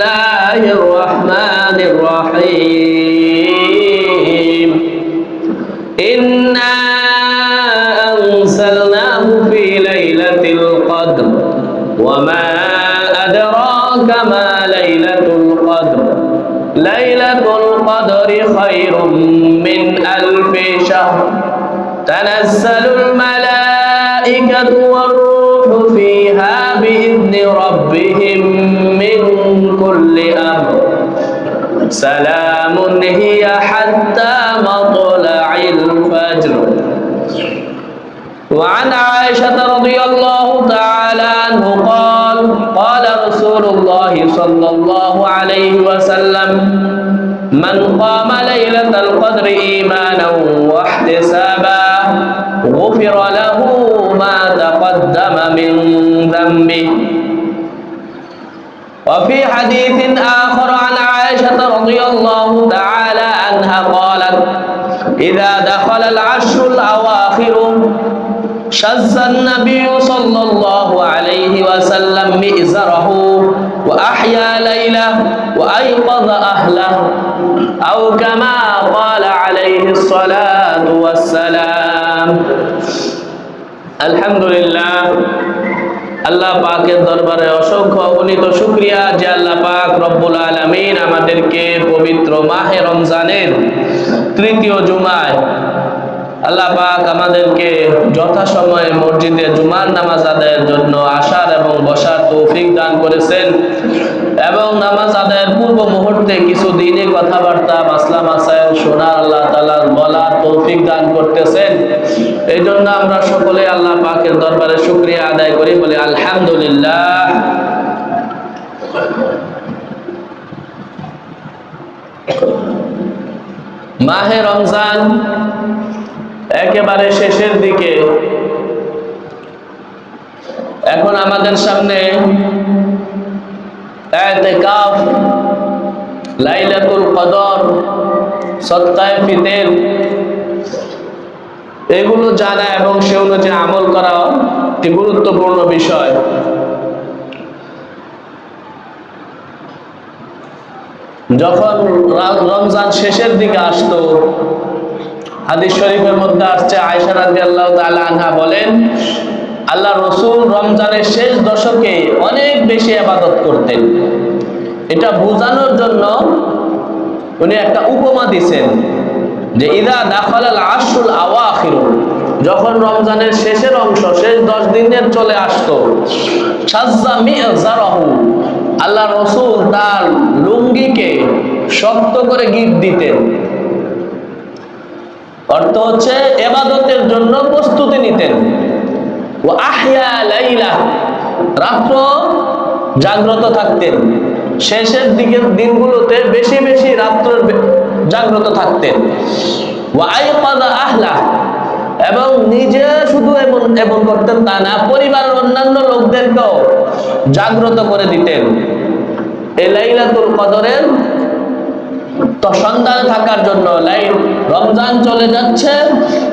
الله الرحمن الرحيم إنا أنزلناه في ليلة القدر وما أدراك ما ليلة القدر ليلة القدر خير من ألف شهر تنزل الملائكة والروح فيها بإذن ربهم من كل أمر سلام هي حتى مطلع الفجر. وعن عائشة رضي الله تعالى عنه قال قال رسول الله صلى الله عليه وسلم من قام ليلة القدر إيمانا واحتسابا غفر له ما تقدم من ذنبه. وفي حديث آخر عن عائشة رضي الله تعالى عنها قالت إذا دخل العشر الأواخر شز النبي صلى الله عليه وسلم مئزره وأحيا ليله وأيقظ أهله أو كما قال عليه الصلاة والسلام. الحمد لله আল্লাহ পাকের দরবারে অসংখ্য অগণিত শুকরিয়া যে আল্লাহ পাক রব্বুল আলামিন আমাদেরকে পবিত্র মাহে রমজানের তৃতীয় জুমায় আল্লাহ পাক আমাদেরকে যথাসময়ে মসজিদে জুমার নামাজ আদায়ের জন্য আসার এবং বসার তৌফিক দান করেছেন এবং নামাজ আদায়ের পূর্ব মুহূর্তে কিছু দিনে কথাবার্তা মাসলা মাসাইল শোনার আল্লাহ তাআলা বলার তৌফিক দান করতেছেন। এই জন্য আমরা সকলে আল্লাহ পাকের দরবারে শুকরিয়া আদায় করি, বলি আলহামদুলিল্লাহ। মাহে রমজান একেবারে শেষের দিকে, এখন আমাদের সামনে ইতিকাফ, লাইলাতুল কদর, সদকায়ে ফিতর এগুলো জানা এবং সে অনুযায়ী আমল করা একটি গুরুত্বপূর্ণ বিষয়। যখন রমজান শেষের দিকে আসতো, হাদিস শরীফের মধ্যে আসছে আয়েশা রাদিয়াল্লাহু তাআলা আনহা বলেন আল্লাহ রাসূল রমজানের শেষ দশকে অনেক বেশি ইবাদত করতেন। এটা বোঝানোর জন্য উনি একটা উপমা দিয়েছেন যে ইদা দাখালাল আশরুল আওয়াখির, যখন রমজানের শেষের অংশ শেষ 10 দিনের চলে আসতো, শাজ্জা মি'জারাহু, আল্লাহ রাসূল তার লুঙ্গিকে শক্ত করে গিঁট দিতেন। অর্থ হচ্ছে ইবাদতের জন্য প্রস্তুতি নিতেন। ওয়া আহইয়া লাইলা, রাত্র জাগ্রত থাকতেন। শেষের দিকের দিনগুলোতে বেশি বেশি রাত্র জাগ্রত থাকতেন। ওয়া আইকাযা আহলা, এবং নিজে শুধু এমন করতেন তা না, পরিবারের অন্যান্য লোকদেরকেও জাগ্রত করে দিতেন। এই লাইলাতুল কদরের তো সন্ধানে থাকার জন্য রমজান চলে যাচ্ছে,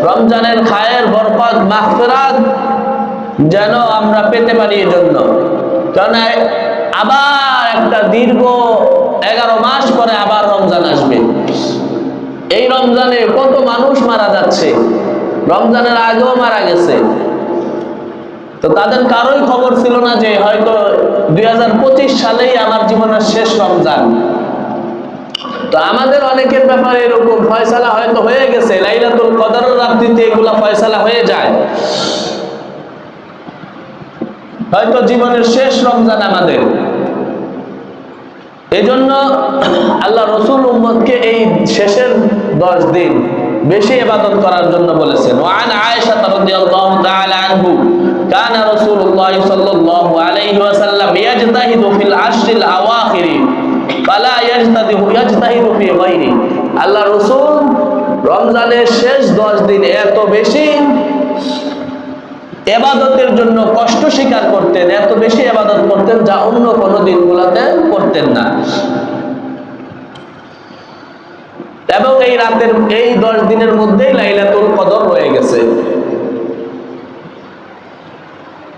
রমজানের খায়ের বরকত মাগফিরাত যেন আমরা পেতে পারি। এই জন্য কারণ আবার একটা দীর্ঘ 11 মাস পরে আবার রমজান আসবে। এই রমজানে কত মানুষ মারা যাচ্ছে, রমজানের আগেও মারা গেছে। তো তাদের কারোই খবর ছিল না যে হয়তো 2025 সালেই আমার জীবনের শেষ রমজান। তো আমাদের অনেকের ব্যাপারে এরকম ফয়সালা হয়তো হয়ে গেছে, লাইলাতুল কদরের রাত্রিতে এগুলা ফয়সালা হয়ে যায়, হয়তো জীবনের শেষ রমজান আমাদের। এজন্য আল্লাহ রাসূল উম্মতকে এই শেষের 10 দিন বেশি ইবাদত করার জন্য বলেছেন। ওয়ান আয়েশা রাদিয়াল্লাহু তাআলা আনহু কানা রাসূলুল্লাহ সাল্লাল্লাহু আলাইহি ওয়াসাল্লাম ইয়াজতাহিদু ফিল আশরিল আওয়াখির ফালা ইয়াজতাহিদু ফি গায়রি, আল্লাহ রাসূল রমজানের শেষ 10 দিন এত বেশি ইবাদতের জন্য কষ্ট স্বীকার করতেন, এত বেশি ইবাদত করতেন যা অন্য কোন দিনগুলোতে করতেন না। এবং এই রাতের এই 10 দিনের মধ্যেই লাইলাতুল কদর রয়ে গেছে।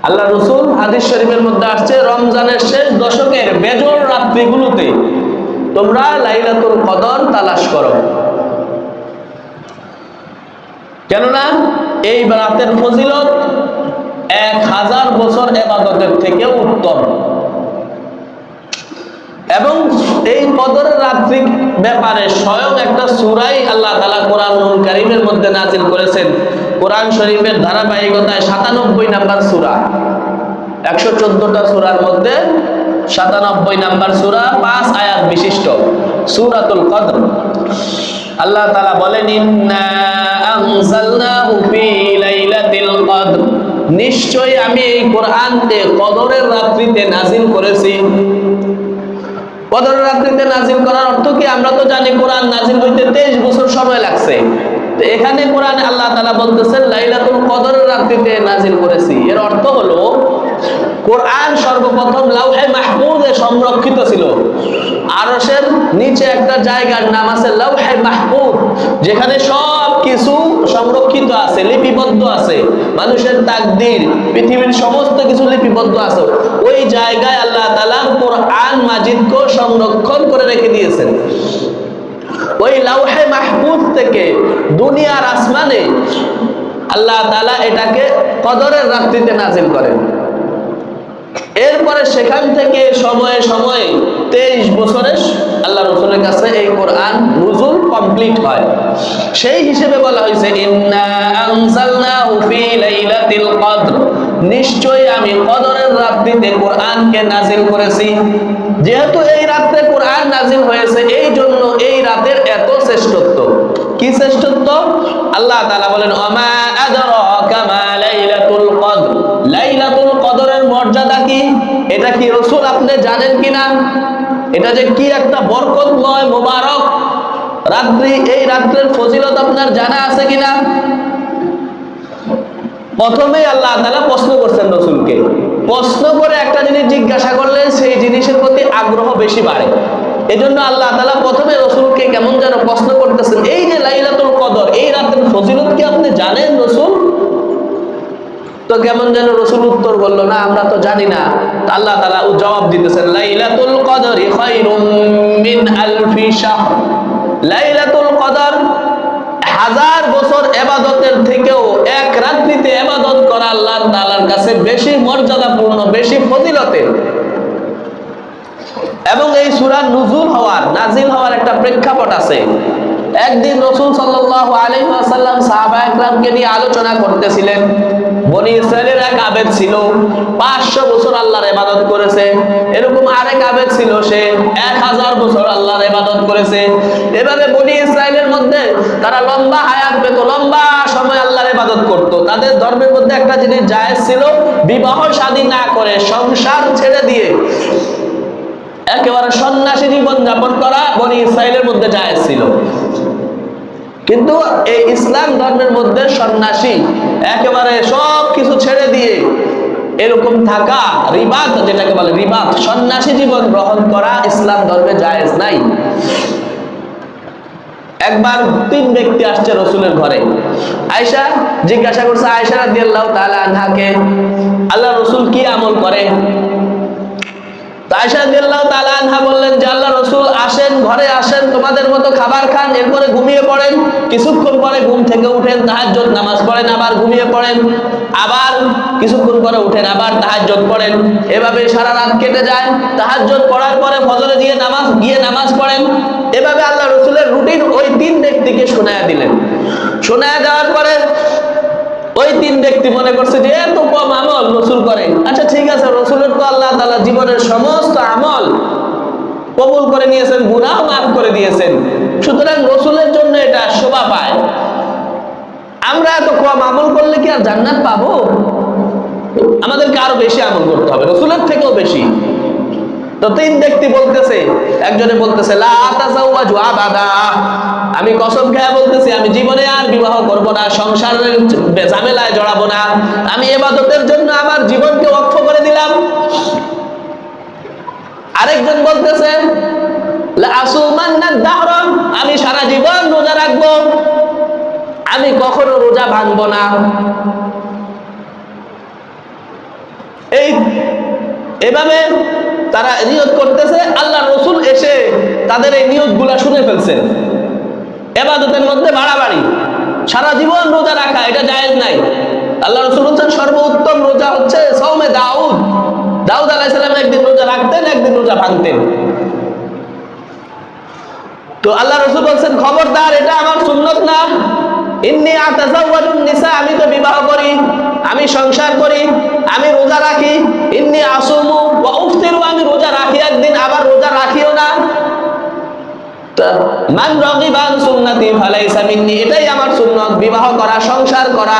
আল্লাহ রাসূল হাদিস শরীফের মধ্যে আসছে রমজানের শেষ দশকের বেজোড় রাত্রিগুলোতে তোমরা লাইলাতুল কদর তালাশ করো। কেননা এই রাতের ফজিলত 1000 বছর ইবাদতের থেকেও উত্তম। এবং এই কদরের রাত্রির ব্যাপারে স্বয়ং একটা সূরাই আল্লাহ তাআলা কোরআনুল কারীমের মধ্যে নাযিল করেছেন। কোরআন শরীফের ধারাবাহিকতায় 97 নাম্বার সূরা, 114টা সূরার মধ্যে 97 নাম্বার সূরা, 5 আয়াত বিশিষ্ট সূরাতুল কদর। আল্লাহ তাআলা বলেন, ইন্না আনজালনাহু ফি লাইলাতিল কদর, নিশ্চয়ই আমি এই কোরআনকে কদরের রাত্রিতে নাযিল করেছি। কদরের রাত্রিতে নাযিল করার অর্থ কি? আমরা তো জানি কোরআন নাযিল হইতে 23 বছর সময় লাগছে। তো এখানে কোরআনে আল্লাহ তাআলা বলতেছেন লাইলাতুল কদরের রাত্রিতে নাযিল করেছি। এর অর্থ হলো কোরআন সর্বপ্রথম লাউহে মাহফুজে সংরক্ষিত ছিল। আরশের নিচে একটা জায়গার নাম আছে লাউহে মাহফুজ, যেখানে সব কিছু সংরক্ষিত আছে, লিপিবদ্ধ আছে। মানুষের তাকদীর, পৃথিবীর সমস্ত কিছু লিপিবদ্ধ আছে। ওই জায়গায় আল্লাহ তাআলা কোরআন মাজিদকে সংরক্ষণ করে রেখে দিয়েছেন। ওই লাউহে মাহফুজ থেকে দুনিয়ার আসমানে আল্লাহ তাআলা এটাকে কদরের রাত্রিতে নাযিল করেন। এরপরে সেখান থেকে সময়ে সময়ে 23 বছরে আল্লাহ রাসূলের কাছে এই কোরআন নুজুল কমপ্লিট হয়। সেই হিসেবে বলা হয়েছে ইন্না আনজালনাহু ফি লাইলাতিল কদর, নিশ্চয়ই আমি কদরের রাত্রিতে কোরআনকে নাযিল করেছি। যেহেতু এই রাতে কোরআন নাযিল হয়েছে, এই জন্য এই রাতের এত শ্রেষ্ঠত্ব। কি শ্রেষ্ঠত্ব? আল্লাহ তাআলা বলেন, ওমা আদরাকা মা লাইলাতুল কদর, লাইলাতুল কদরের মর্যাদা কি? এটা কি রাসূল আপনি জানেন কিনা? এটা যে কি একটা বরকতময় মোবারক রাত্রি, এই রাত্রের ফজিলত আপনার জানা আছে কিনা? প্রথমেই আল্লাহ তাআলা প্রশ্ন করছেন রাসূলকে। প্রশ্ন করে একটা জিনিস জিজ্ঞাসা করলে সেই জিনিসের প্রতি আগ্রহ বেশি বাড়ে। এজন্য আল্লাহ তাআলা প্রথমে রাসূলকে কেমন যেন প্রশ্ন করতেছেন, এই যে লাইলাতুল কদর, এই রাতের ফজিলত কি আপনি জানেন রাসূল? তো কেমন যেন রাসূল উত্তর বলল, না আমরা তো জানি না। আল্লাহ তাআলা জবাব দিতেছেন, লাইলাতুল কদরি খায়রুম মিন আলফি শাহর, লাইলাতুল কদর 1000 বছর ইবাদতের থেকেও এক রাত্রিতে ইবাদত করা আল্লাহ তাআলার কাছে বেশি মর্যাদাপূর্ণ, বেশি ফজিলতের। এবং এই সূরা নাযিল হওয়ার একটা প্রেক্ষাপট আছে। একদিন রাসূল সাল্লাল্লাহু আলাইহি ওয়াসাল্লাম সাহাবায়ে কেরামকে নিয়ে আলোচনা করতেছিলেন। বনি ইসরাইলের এক আবেদ ছিল, 500 বছর আল্লাহর ইবাদত করেছে। এরকম আরেক আবেদ ছিল, সে 1000 বছর আল্লাহর ইবাদত করেছে। এভাবে বনি ইসরাইলের মধ্যে তারা লম্বা হায়াত পেত, লম্বা সময় আল্লাহর ইবাদত করত। তাদের ধর্মের মধ্যে একটা জিনিস জায়েজ ছিল, বিবাহ শাদী না করে সংসার ছেড়ে দিয়ে একেবারে সন্ন্যাসী জীবন যাপন করা বনি ইসরাইলের মধ্যে জায়েজ ছিল। কিন্তু এই ইসলাম ধর্মের মধ্যে সন্ন্যাসী একেবারে সব কিছু ছেড়ে দিয়ে এরকম থাকা, রিবাত যেটাকে বলে, রিবাত সন্ন্যাসী জীবন গ্রহণ করা ইসলাম ধর্মে জায়েজ নাই। একবার 3 ব্যক্তি আসছে রাসূলের ঘরে। আয়েশা জিজ্ঞাসা করছে আয়েশা রাদিয়াল্লাহু তাআলা আনহাকে, আল্লাহ রাসূল কি আমল করে? আয়েশা রাদিয়াল্লাহু তাআলা আনহা বললেন যে আল্লাহ রাসূল আসেন, ঘরে আসেন, তোমাদের মতো খাবার খান, এরপরে ঘুমিয়ে পড়েন, কিছুক্ষণ পরে ঘুম থেকে উঠেন, তাহাজ্জুদ নামাজ পড়েন, আবার ঘুমিয়ে পড়েন, আবার কিছুক্ষণ পরে উঠেন, আবার তাহাজ্জুদ পড়েন। এভাবে সারা রাত কেটে যায়। তাহাজ্জুদ পড়ার পরে ফজরে গিয়ে নামাজ পড়েন। এভাবে আল্লাহ রাসূলের রুটিন ওই 3 ব্যক্তিকে শোনায়া দিলেন। শোনায়া দেওয়ার পরে ওই 3 ব্যক্তি মনে করছে যে এত কম আমল রাসূল করে। আচ্ছা ঠিক আছে, রাসূলের তো আল্লাহ তাআলা জীবনের সমস্ত আমল কবুল করে নিয়েছেন, গুনাহ মাফ করে দিয়েছেন, সুতরাং রাসূলের জন্য এটা শোভা পায়। আমরা এত কম আমল করলে কি আর জান্নাত পাবো? আমাদেরকে আরো বেশি আমল করতে হবে, রাসূলের থেকেও বেশি। তো 3 ব্যক্তি বলতেছে, একজনে বলতেছে লা তাযাওয়াজু আবাদা, আমি কসম খেয়ে বলতেছি আমি জীবনে আর বিবাহ করব না, সংসারের ঝামেলায় জড়াবো না, আমি ইবাদতের জন্য আমার জীবনকে ওয়াকফ করে দিলাম। আরেকজন বলতেছে লা আসুমান্না দাহর, আমি সারা জীবন রোজা রাখবো, আমি কখনো রোজা ভাঙবো না। এভাবে তারা নিয়ত করতেছে, আল্লাহ রসুল এসে তাদের এই নিয়তগুলা শুনে ফেলছেন। ইবাদতের মধ্যে বাড়াবাড়ি, সারা জীবন রোজা রাখা, এটা জায়েজ নাই। আল্লাহ রসুল বলছেন সর্বোত্তম রোজা হচ্ছে সওমে দাউদ। দাউদ আলাইহিস সালাম একদিন রোজা রাখতেন, একদিন রোজা ভাঙতেন। তো আল্লাহ রসুল বলছেন খবরদার, এটা আমার সুন্নত না। ইন্নী আতাযাওয়াজুন নিসা, আমি তো বিবাহ করি, আমি সংসার করি, আমি রোজা রাখি। ইন্নী আসুমু ওয়া উফতিরু, আমি রোজা রাখি একদিন, আবার রোজা রাখিও না। মান রাগিবা আন সুন্নতি ফালাইসা মিন্নি, এটাই আমার সুন্নত, বিবাহ করা, সংসার করা,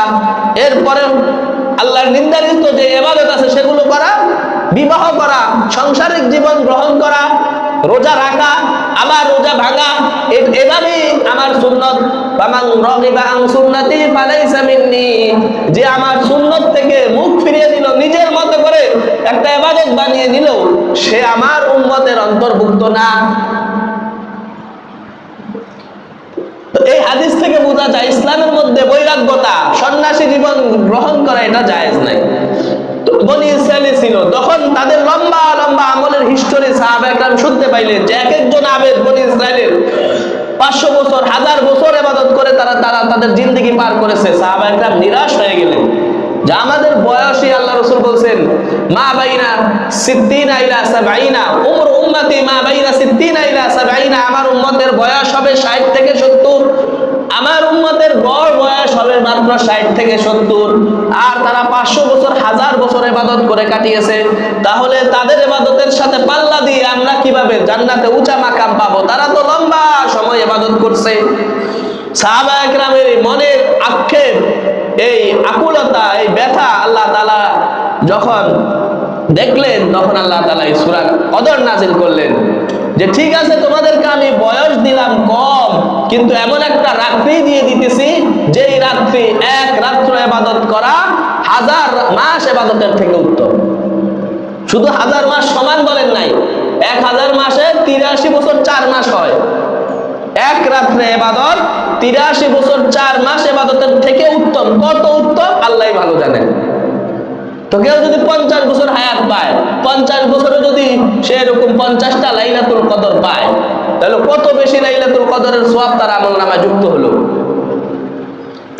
এরপরে আল্লাহর নির্ধারিত যে ইবাদত আছে সেগুলো করা, বিবাহ করা, সাংসারিক জীবন গ্রহণ করা, রোজা রাখা, আবার রোজা ভাঙা, এভাবেই আমার সুন্নত। ফামান রাগিবা আন সুন্নতি ফালাইসা মিন্নি, যে আমার সুন্নত থেকে মুখ ফিরিয়ে দিল, নিজের মতো করে একটা ইবাদত বানিয়ে নিল, সে আমার উম্মতের অন্তর্ভুক্ত না। এই হাদিস থেকে বোঝা যায় ইসলামের মধ্যে বৈরাগ্যতা, সন্ন্যাসী জীবন গ্রহণ করা এটা জায়েজ নাই। বনি ইসরায়েল ছিল, তখন তাদের লম্বা লম্বা আমলের হিস্টোরি সাহাবায়ে কেরাম শুনতে পাইলেন যে এক একজন আবেদ বনি ইসরায়েলের 500 বছর 1000 বছর ইবাদত করে তারা তাদের জিন্দেগি পার করেছে। সাহাবায়ে কেরাম নিরাশ হয়ে গেলেন যে আমাদের বয়সী, আল্লাহ রাসূল বলছেন মা বাইনা 60 ইলা 70, উমর উম্মতি মা বাইনা 60 ইলা 70, আমার উম্মতের বয়স হবে 60 থেকে 70, আমার উম্মতের গড় বয়স হবে মাত্র 60 থেকে 70, আর তারা 500 বছর 1000 বছর ইবাদত করে কাটিয়েছে। তাহলে তাদের ইবাদতের সাথে পাল্লা দিয়ে আমরা কিভাবে জান্নাতে উঁচা মাকাম পাবো? তারা তো লম্বা সময় ইবাদত করছে। সাহাবায়ে কেরামের মনের আক্ষেপ, এই আকুলতা, এই ব্যথা আল্লাহ তাআলা যখন দেখলেন, তখন আল্লাহ তাআলা এই সূরা কদর নাযিল করলেন যে ঠিক আছে, তোমাদেরকে আমি বয়স দিলাম কম, কিন্তু এমন একটা রাত্রি দিয়ে দিতেছি যেই রাত্রি এক রাত্র ইবাদত করা 1000 মাস ইবাদতের থেকে উত্তম। শুধু 1000 মাস সমান বলেন নাই, 1000 মাসে 83 বছর 4 মাস হয়। এক রাত্রে ইবাদত 83 বছর 4 মাস ইবাদতের থেকে উত্তম। কত উত্তম আল্লাহই ভালো জানেন। তো কেউ যদি 50 বছর হায়াত পায়, 50 বছরে যদি সে এরকম 50টা লাইলাতুল কদর পায়, তাহলে কত বেশি লাইলাতুল কদরের সওয়াব তার আমলনামায় যুক্ত হলো।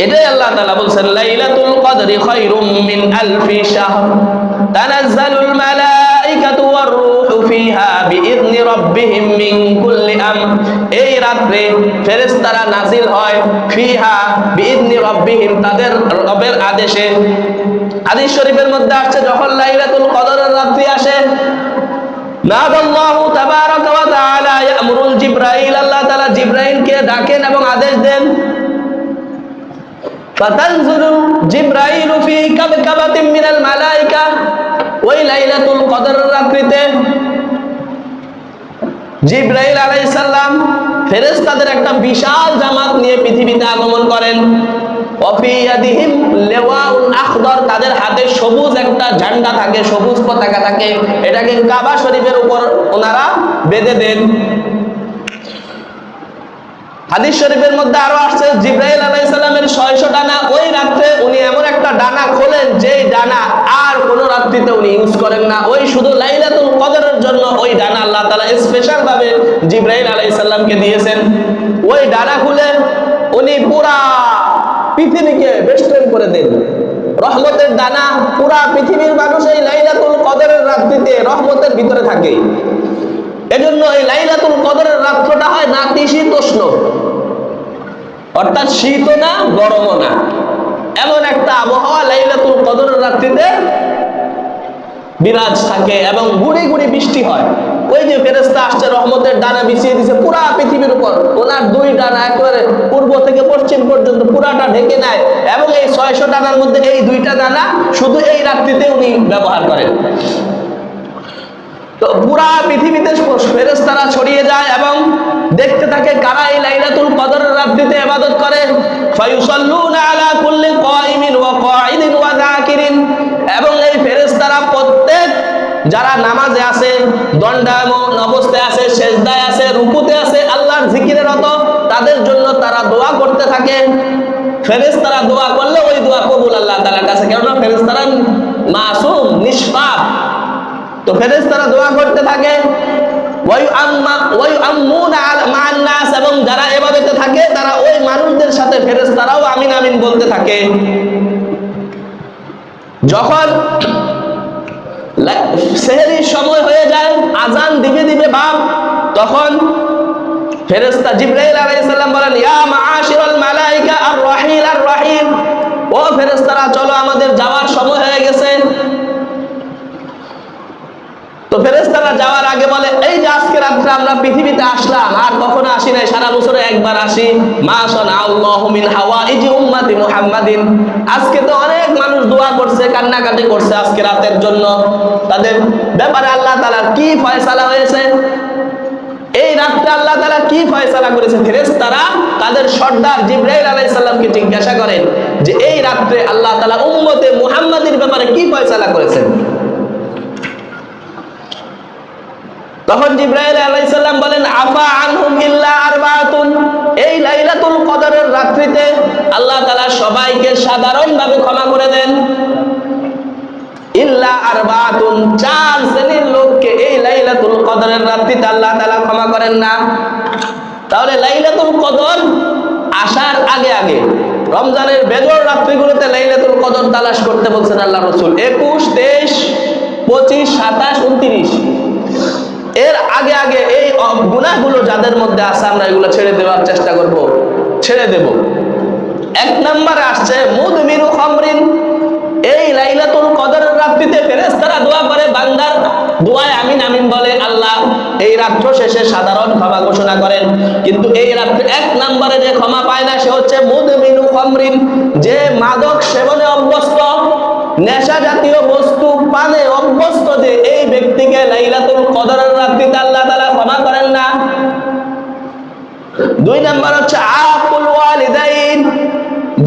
এটাই আল্লাহ তাআলা বলছেন লাইলাতুল কদরি খায়রুম মিন আলফি শাহর তানাজ্জালুল মালাইকাতু ওয়ার রূহু ফিহা বিইذনি রাব্বিহিম মিন কুল্লি আমর, এই রাতে ফেরেশতারা নাজিল হয়, ফিহা বিইذনি রাব্বিহিম, তাদের রবের আদেশে। হাদিস শরীফের মধ্যে আসছে যখন লাইলাতুল কদরের রাত্রি আসে, নাদাল্লাহু তাবারাকা ওয়া তাআলা ইয়ামুরুল জিবরাইল, আল্লাহ তাআলা জিবরাইলকে ডাকেন এবং আদেশ দেন, ফাতানজুলু জিবরাইলু ফি কাবকাবাতিন মিনাল মালায়েকা, ওই লাইলাতুল কদরের রাত্রিতে জিবরাইল আলাইহিস সালাম ফেরেশতাদের একটা বিশাল জামাত নিয়ে পৃথিবীতে আগমন করেন। ওয়াফি ইয়াদিহিম লিওয়াউন আখদার, তাদের হাতে সবুজ একটা ঝান্ডা থাকে, সবুজ পতাকা থাকে, এটাকে কাবা শরীফের উপর ওনারা বেঁধে দেন। হাদিস শরীফের মধ্যে আরো আসছে জিবরাইল আলাইহিস সালামের 600 ডানা, ওই রাতে উনি এমন একটা ডানা খোলেন যেই ডানা আর কোন রাত্রিতে উনি ইউজ করেন না, ওই শুধু লাইলাতুল কদরের জন্য ওই ডানা আল্লাহ তাআলা স্পেশাল ভাবে জিবরাইল আলাইহিস সালামকে দিয়েছেন। ওই ডানা খুলে উনি পুরা পৃথিবীকে বেষ্টন করে দেন। রহমতের দানা, পুরা পৃথিবীর মানুষ এই লাইলাতুল কদরের রাত্রিতে রহমতের ভিতরে থাকে। এজন্য এই লাইলাতুল কদরের রাত্রটা হয় নাতিশীতোষ্ণ, অর্থাৎ শীতও না গরমও না, এমন একটা আবহাওয়া লাইলাতুল কদরের রাত্রিতে বিরাজ থাকে এবং গুড়ি গুড়ি বৃষ্টি হয়। ওই যে ফেরেশতা আসছে রহমতের ডানা বিছিয়ে দিয়েছে পুরা পৃথিবীর উপর, ওনার 2 ডানা একেবারে পূর্ব থেকে পশ্চিম পর্যন্ত পুরাটা ঢেকে নেয়, এবং এই 600 ডানার মধ্যে এই 2টা ডানা শুধু এই রাত্রিতে উনি ব্যবহার করেন। তো পুরা পৃথিবীতে ফেরেশতারা ছড়িয়ে যায় এবং দেখতে থাকে কারা এই লাইলাতুল কদরের রাত্রিতে ইবাদত করে। ফায়ুসাল্লুনা আলা কুল্লি কায়িমিন ওয়া কাঈদিন ওয়া যাকিরিন, এবং এই ফেরেশতারা প্রত্যেক যারা নামাজে আছে, দণ্ডায়মান অবস্থায় আছে, সেজদায় আছে, রুকুতে আছে, আল্লাহর জিকিরে রত, তাদের জন্য তারা দোয়া করতে থাকে। ফেরেশতারা দোয়া করলে ওই দোয়া কবুল আল্লাহ তাআলার কাছে, কেননা ফেরেশতারা মাসুম, নিষ্পাপ। তো ফেরেশতারা দোয়া করতে থাকে, এবং যারা ইবাদতে থাকে তারা ওই মানুষদের সাথে ফেরেশতারাও আমিন আমিন বলতে থাকে। যখন সেহরির সময় হয়ে যায়, আজান দিবে দিবে বাপ, তখন ফেরেশতা জিবরাইল আলাইহিস সালাম বলেন, ইয়া মাআশিরাল মালায়েকা আর রাহিল আর রাহিম, ও ফেরেশতারা চলো আমাদের যাওয়ার সময় হয়ে গেছে। তো ফেরেশতারা যাওয়ার আগে বলে, এই যে আজকে রাত্রে আমরা পৃথিবীতে আসলাম, আর কখনো আসি নাই, সারা বছরে একবার আসি। মা সানাআল্লাহু মিন হাওয়াইজি উম্মতি মুহাম্মাদিন, আজকে তো অনেক মানুষ দোয়া করছে, কান্নাকাটি করছে আজকে রাতের জন্য, তাদের ব্যাপারে আল্লাহ তাআলার কি ফয়সালা হয়েছে, এই রাত্রে আল্লাহ তাআলা কি ফয়সালা করেছে। ফেরেশতারা তাদের সর্দার জিবরাইল আলাইহিস সালামকে জিজ্ঞাসা করেন যে এই রাত্রে আল্লাহ তাআলা উম্মতে মুহাম্মাদির ব্যাপারে কি ফয়সালা করেছেন। তখন জিবরাইল আলাইহিস সালাম বলেন, আফা আনহুম ইল্লা আরবাতুন, এই লাইলাতুল কদরের রাত্রিতে আল্লাহ তাআলা সবাইকে সাধারণভাবে ক্ষমা করে দেন। ইল্লা আরবাতুন, 4 শ্রেণীর লোককে এই লাইলাতুল কদরের রাত্রিতে আল্লাহ তাআলা ক্ষমা করেন না। তাহলে লাইলাতুল কদর আসার আগে আগে রমজানের বেজর রাত্রিগুলোতে লাইলাতুল কদর তালাশ করতে বলছেন আল্লাহ রাসূল। 21, 23, 25, 27, 29, এর আগে আগে এই গুনাহগুলো যাদের মধ্যে আছে আমরা এগুলো ছেড়ে দেওয়ার চেষ্টা করব, ছেড়ে দেব। 1 নম্বরে আসছে মুদমিনু খামরিন, এই লাইলাতুল কদরের রাত্রিতে ফেরেশতারা দোয়া করে, বান্দার দোয়ায় আমিন আমিন বলে, আল্লাহ এই রাত্র শেষে সাধারণ ক্ষমা ঘোষণা করেন। কিন্তু এই রাত্রে 1 নম্বরে যে ক্ষমা পায় না সে হচ্ছে মুদমিনু খামরিন, যে মাদক সেবনে অভ্যস্ত, নেশা জাতীয় বস্তু পানে অভ্যস্ত, যে এই ব্যক্তিকে লাইলাতুল কদরের রাত্রিতে আল্লাহ তাআলা ক্ষমা করেন না। 2 নম্বর হচ্ছে আকুল ওয়ালিদাইন,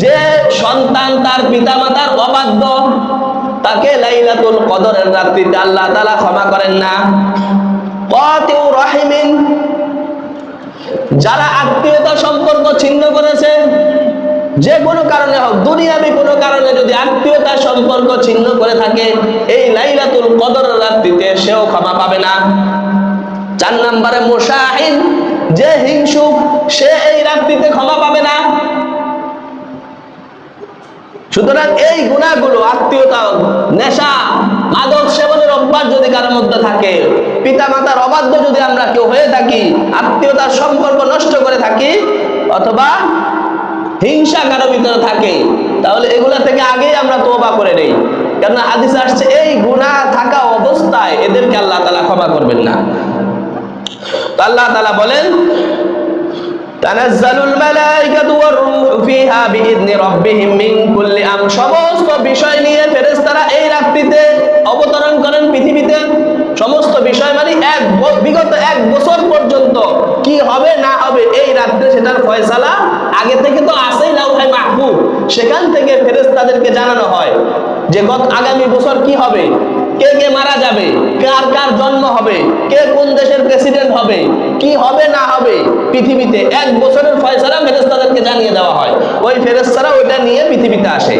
যে সন্তান তার পিতামাতার অবাধ্য, তাকে লাইলাতুল কদরের রাত্রিতে আল্লাহ তাআলা ক্ষমা করেন না। কাতিউ রাহিমিন, যারা আত্মীয়তা সম্পর্ক ছিন্ন করেছে, যে কোনো কারণে হোক, দুনিয়াবি কোনো কারণে যদি আত্মীয়তা সম্পর্ক ছিন্ন করে থাকে, এই লাইলাতুল কদরের রাত্রিতে সেও ক্ষমা পাবে না। 4 নম্বরে মুশাহিদ, যে হিংসুক, সে এই রাত্রিতে ক্ষমা পাবে না। সুতরাং এই গুনাহগুলো, আত্মীয়তা, নেশা, মাদক সেবনের অভ্যাস যদি কারোর মধ্যে থাকে, পিতামাতার অবাধ্য যদি আমরা কেউ হয়ে থাকি, আত্মীয়তার সম্পর্ক নষ্ট করে থাকি, অথবা হিংসা কারো ভিতরে থাকে, তাহলে এগুলা থেকে আগেই আমরা তওবা করে নেই। কারণ হাদিসে আসছে এই গুনাহ থাকা অবস্থায় এদেরকে আল্লাহ তাআলা ক্ষমা করবেন না। তো আল্লাহ তাআলা বলেন, তানাজ্জালুল মালাইকাতু ওয়ার রূহু ফিহা বিইذনি রাব্বিহিম মিন কুল্লি আমর, সমস্ত বিষয় নিয়ে ফেরেশতারা এই রাত্রিতে অবতরণ করেন পৃথিবীতে। সমস্ত বিষয় মানে বিগত 1 বছর পর্যন্ত কি হবে না হবে এই রাত্রে সেটার ফয়সালা আগে থেকে তো আছেই লাউহে মাহফুজ, সেখান থেকে ফেরেশতাদেরকে জানানো হয় যে আগামী বছর কি হবে, কে কে মারা যাবে, কার কার জন্ম হবে, কে কোন দেশের প্রেসিডেন্ট হবে, কি হবে না হবে পৃথিবীতে 1 বছরের ফয়সালা ফেরেশতাদেরকে জানিয়ে দেওয়া হয়। ওই ফেরেশতারা ওইটা নিয়ে পৃথিবীতে আসে,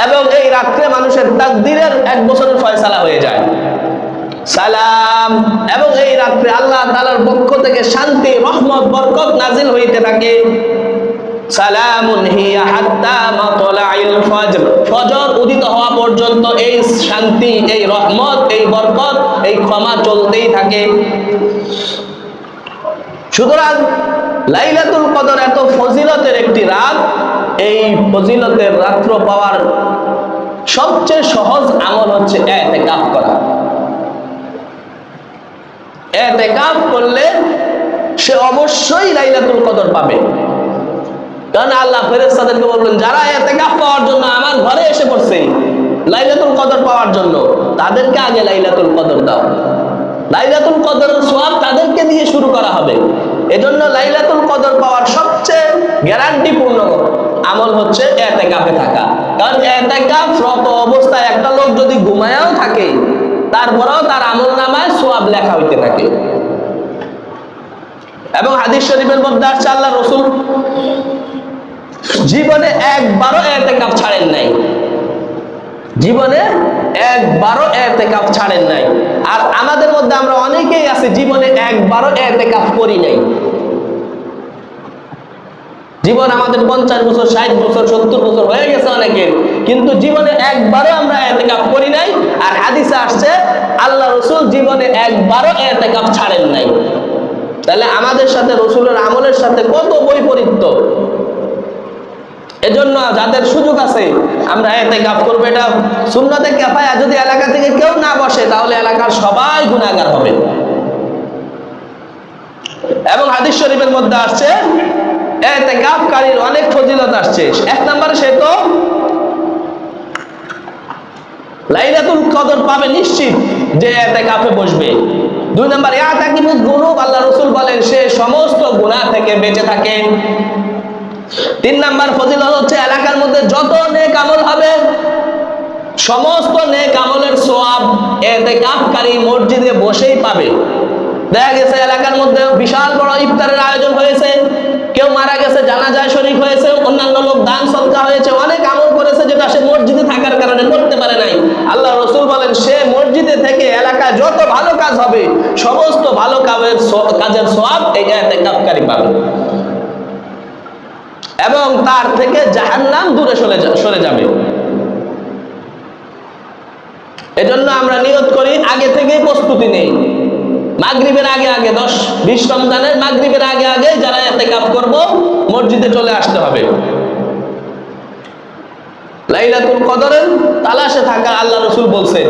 এবং এই রাত্রে মানুষের তাকদীরের 1 বছরের ফয়সালা হয়ে যায়। সালাম, এবং এই রাত্রে আল্লাহ তাআলার পক্ষ থেকে শান্তি, রহমত, বরকত নাজিল হইতে থাকে। সালামুন হিয়া হাত্তা মাতলাইল ফজর, ফজর উদিত হওয়া পর্যন্ত এই শান্তি, এই রহমত, এই বরকত, এই ক্ষমা চলতেই থাকে। সুতরাং লাইলাতুল কদর এত ফজিলতের একটি রাত, এই ফজিলতের রাত্র পাওয়ার সবচেয়ে সহজ আমল হচ্ছে ইতিকাফ করা। ইতিকাফ করলে সে অবশ্যই লাইলাতুল কদর পাবে। কারণ আল্লাহ ফেরেশতাদেরকে বললেন, যারা ইতিকাফ পাওয়ার জন্য আমার ঘরে এসে পড়ছে লাইলাতুল কদর পাওয়ার জন্য, তাদেরকে আগে লাইলাতুল কদর দাও। লাইলাতুল কদরের সওয়াব তাদেরকে দিয়ে শুরু করা হবে। এজন্য লাইলাতুল কদর পাওয়ার সবচেয়ে গ্যারান্টিপূর্ণ আমল হচ্ছে ইতিকাফে থাকা। কারণ ইতিকাফরত অবস্থায় একটা লোক যদি ঘুমায়ও থাকে, তারপরেও তার আমলনামায় সওয়াব লেখা হইতে থাকে। এবং হাদিস শরীফের মধ্যে আসছে, আল্লাহ রাসূল জীবনে একবারও ইতিকাফ ছাড়েন নাই। জীবনে একবারও ইতিকাফ ছাড়েন নাই। আর আমাদের মধ্যে আমরা অনেকেই আছে জীবনে একবারও ইতিকাফ করি নাই। জীবন আমাদের 50 বছর, 60 বছর, 70 বছর হয়ে গেছে অনেকের, কিন্তু জীবনে একবারও আমরা ইতিকাফ করি নাই। আর হাদিসে আসছে আল্লাহ রাসূল জীবনে একবারও ইতিকাফ ছাড়েন নাই। তাহলে আমাদের সাথে রাসূলের আমলের সাথে কত বৈপরীত্য। এজন্য যাদের সুযোগ আছে আমরা ইতিকাফ করব, এটা সুন্নতে কিফায়া। যদি এলাকা থেকে কেউ না বসে তাহলে এলাকার সবাই গুনাহগার হবে। এবং হাদিস শরীফের মধ্যে আসছে ইতিকাফকারীর অনেক ফজিলত আসছে। এক নম্বরে সে তো লাইলাতুল কদর পাবে নিশ্চিত যে ইতিকাফে বসবে। 2 নম্বর ইয়াতাকিবুয যুনুব, আল্লাহ রাসূল বলেন সে সমস্ত গুনাহ থেকে বেঁচে থাকে। 3 নম্বর ফজিলত হচ্ছে এলাকার মধ্যে যত নেক আমল হবে সমস্ত নেক আমলের সওয়াব ইতিকাফকারী মসজিদে বসেই পাবে। দেখা গেছে এলাকার মধ্যে বিশাল বড় ইফতারের আয়োজন হয়েছে, কেউ মারা গেছে, জানাজায় শরীক হয়েছে, অন্যান্য লোক দান সদকা হয়েছে, অনেক আমল করেছে যেটা সে মসজিদে থাকার কারণে করতে পারে নাই। আল্লাহ রাসূল বলেন সে মসজিদে থেকে এলাকায় যত ভালো কাজ হবে সমস্ত ভালো কাজের সওয়াব এই ইতিকাফকারী পাবে, এবং তার থেকে জাহান্নাম দূরে সরে যাবে। এজন্য আমরা নিয়ত করি, আগে থেকেই প্রস্তুতি নেই। মাগরিবের আগে 10-20 রমজানের মাগরিবের আগে যারা ইতিকাফ করব মসজিদে চলে আসতে হবে। লাইলাতুল কদরের তালাশে থাকা আল্লাহ রাসূল বলছেন।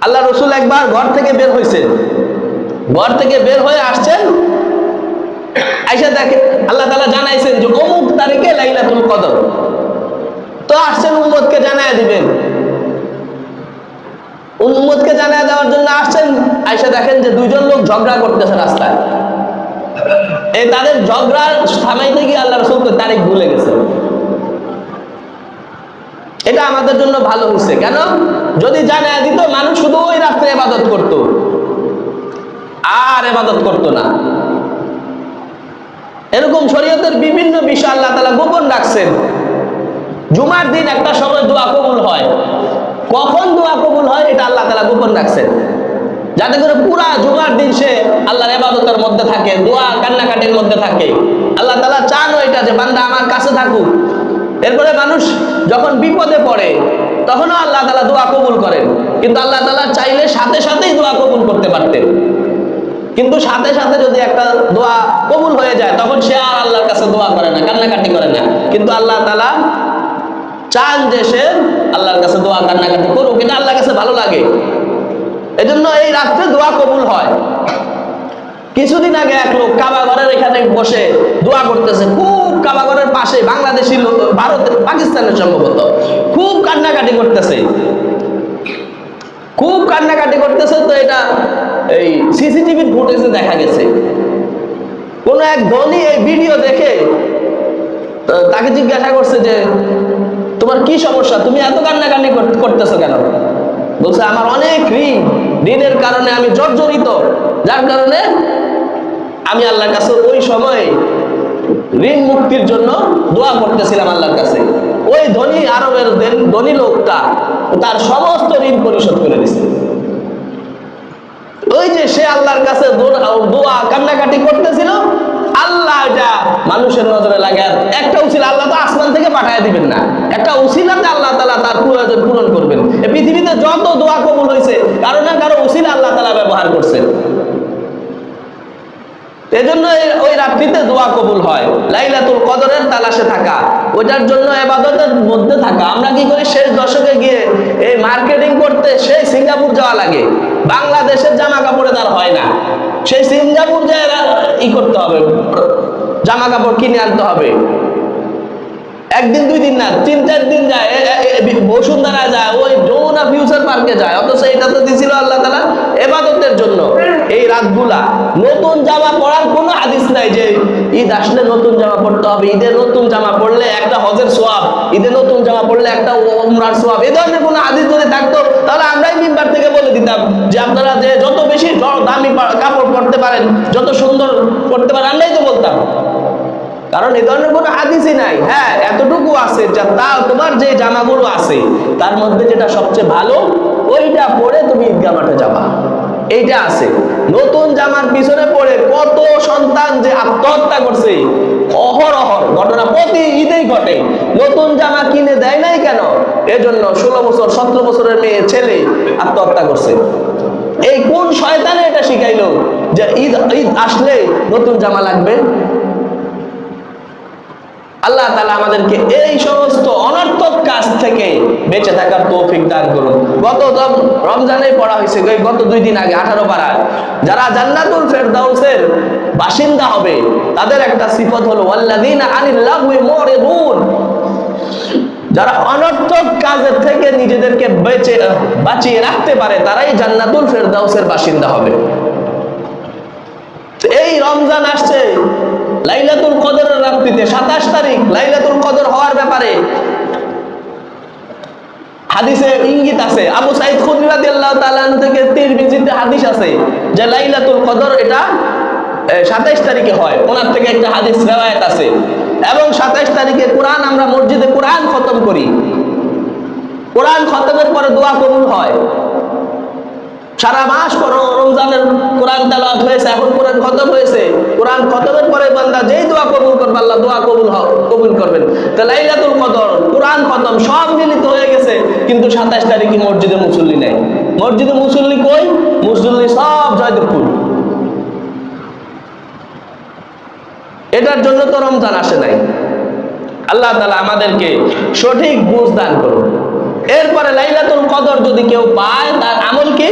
আল্লাহ রাসূল একবার ঘর থেকে বের হয়েছেন, ঘর থেকে বের হয়ে আসছেন, আয়েশা দেখে আল্লাহ তাআলা জানাইছেন যে অমুক তারিখে লাইলাতুল কদর, তো আসছেন উম্মতকে জানায় দিবেন। উম্মতকে জানায় দেওয়ার জন্য আসছেন, আয়েশা দেখেন যে 2 জন লোক ঝগড়া করতেছে রাস্তায়। এই তাদের ঝগড়া থামাইতে গিয়ে আল্লাহ রাসূল তারিখ ভুলে গেছে। এটা আমাদের জন্য ভালো হয়েছে, কেন যদি জানায় দিত মানুষ শুধু ওই রাত্রে ইবাদত করত আর ইবাদত করত না। এরকম শরীয়তের বিভিন্ন বিষয় আল্লাহ তাআলা গোপন রাখছেন। জুমার দিন একটা সময় দোয়া কবুল হয়, কখন দোয়া কবুল হয় এটা আল্লাহ তাআলা গোপন রাখছেন, যাতে করে পুরা জুমার দিন সে আল্লাহর ইবাদতের মধ্যে থাকে, দোয়া কান্নাকাটির মধ্যে থাকে। আল্লাহ তাআলা চান এটা যে বান্দা আমার কাছে থাকুক। এরপরে মানুষ যখন বিপদে পড়ে তখনও আল্লাহ তাআলা দোয়া কবুল করেন, কিন্তু আল্লাহ তাআলা চাইলে সাথে সাথেই দোয়া কবুল করতে পারতেন। কিন্তু সাথে সাথে যদি একটা দোয়া কবুল হয়ে যায় তখন সে আর আল্লাহর কাছে দোয়া করে না, কান্নাকাটি করে না। কিন্তু আল্লাহ তাআলা চান যে সে আল্লাহর কাছে দোয়া কান্নাকাটি করুক, এটা আল্লাহর কাছে ভালো লাগে। এজন্য এই রাত্রে দোয়া কবুল হয়। কিছুদিন আগে এক লোক কাবা ঘরের এখানে বসে দোয়া করতেছে, খুব কাবা ঘরের পাশে বাংলাদেশি লোক, ভারতের পাকিস্তানের সম্ভবত, খুব কান্নাকাটি করতেছে, খুব কান্নাকাটি করতেছে। তো এটা এই সিসিটিভির ফুটেজে দেখা গেছে। কোন এক ধনী এই ভিডিও দেখে তাকে জিজ্ঞাসা করছে যে তোমার কি সমস্যা, তুমি এত কান্নাকাটি করতেছো কেন? বলছে আমার অনেক ঋণের কারণে আমি জর্জরিত, যার কারণে আমি আল্লাহর কাছে ওই সময় ঋণ মুক্তির জন্য দোয়া করতেছিলাম আল্লাহর কাছে। ওই ধনী আরবের ধনী লোকটা তার সমস্ত ঋণ পরিশোধ করে দিচ্ছে। ওই যে সে আল্লাহর কাছে দোয়া কান্নাকাটি করতেছিল, আল্লাহ এটা মানুষের নজরে লাগে। আর একটা উসিলা, আল্লাহ তো আসমান থেকে পাঠায় দিবেন না, একটা উসিলাতে আল্লাহ তাআলা তার প্রয়োজন পূরণ করবেন। এই পৃথিবীতে যত দোয়া কবুল হয়েছে কারো না কারো উসিলা আল্লাহ তাআলা ব্যবহার করছেন। এজন্য ওই রাত্রিতে দোয়া কবুল হয়। লাইলাতুল কদরের তালাশে থাকা, ওইটার জন্য ইবাদতের মধ্যে থাকা। আমরা কি করি, শেষ দশকে গিয়ে এই মার্কেটিং করতে সেই সিঙ্গাপুর যাওয়া লাগে, বাংলাদেশের জামা কাপড়ে তার হয় না, সেই সিঙ্গাপুর যায় করতে হবে, জামা কাপড় কিনে আনতে হবে। একদিন 2 দিন না, 3-4 দিন যায়, বসুন্ধরা যায়, ওই যমুনা ফিউচার পার্কে যায়। অথচ এটা তো দিছিল আল্লাহ তাআলা ইবাদতের জন্য। এই রাতগুলা নতুন জামা পরার কোনো হাদিস নাই যে ঈদ আসলে নতুন জামা পড়তে হবে, ঈদের নতুন জামা পড়লে একটা হজের সওয়াব, ঈদের নতুন জামা পড়লে একটা উমরার সওয়াব। এই ধরনের কোনো হাদিস যদি থাকতো তাহলে আমরাই মিম্বার থেকে বলে দিতাম যে আপনারা যে যত বেশি দামি কাপড় পরতে পারেন, যত সুন্দর পড়তে পারেন, আমরাই তো বলতাম। কারণ এই ধরনের কোনো হাদিসই নাই। হ্যাঁ, এতটুকু আছে যে তা তোমার যে জামাগুলো আছে তার মধ্যে যেটা সবচেয়ে ভালো ওইটা পরে তুমি ঈদগাহ মাঠে যাবা, এইটা আছে। নতুন জামার পিছনে পড়ে কত সন্তান যে আত্মহত্যা করছে, অহরহ ঘটনা প্রতি ঈদেই ঘটে। নতুন জামা কিনে দেয় নাই কেন? এজন্য 16 বছর 17 বছরের মেয়ে ছেলে আত্মহত্যা করছে। এই কোন শয়তানে এটা শিখাইলো যে ঈদ আসলে নতুন জামা লাগবে? আল্লাহ তাআলা আমাদেরকে এই সমস্ত অনর্থক কাজ থেকে বেঁচে থাকার তৌফিক দান করুন। গত রমজানে পড়া হয়েছে, গত 2 দিন আগে 18 পারায়, যারা জান্নাতুল ফেরদাউসের বাসিন্দা হবে তাদের একটা সিফত হলো ওয়াল্লাযিনা আনিল লাগওয়ি মুরিদুন। যারা অনর্থক কাজের থেকে নিজেদেরকে বাঁচিয়ে রাখতে পারে তারাই জান্নাতুল ফেরদাউসের বাসিন্দা হবে। এই রমজান আসছে, লাইলাতুল কদরের রাত্রিতে 27 তারিখ লাইলাতুল কদর হওয়ার ব্যাপারে হাদিসে ইঙ্গিত আছে। আবু সাঈদ খুদরি রাদিয়াল্লাহু তাআলা থেকে তিরমিজিতে হাদিস আছে যে লাইলাতুল কদর এটা 27 তারিখে হয়, ওনার থেকে একটা হাদিস riwayat আছে। এবং 27 তারিখে কোরআন আমরা মসজিদে কোরআন খতম করি, কোরআন খতমের পরে দোয়া কবুল হয়। সারা মাস করো রমজানের কোরআন তেলাওয়াত হয়েছে, এখন কোরআন খতম হয়েছে, কোরআন খতমের পরে বান্দা যেই দোয়া কবুল করবে আল্লাহ দোয়া কবুল করবেন। তো লাইলাতুল কদর, কোরআন খতম সব মিলিত হয়ে গেছে, কিন্তু 27 তারিখে মসজিদে মুসল্লি নেই। মসজিদে মুসল্লি কই? মুসল্লি সব জয়দেবপুর। এটার জন্য তো রমজান আসে নাই। আল্লাহ তাআলা আমাদেরকে সঠিক বুঝ দান করুন। এরপরে লাইলাতুল কদর যদি কেউ পায় তার আমল কি?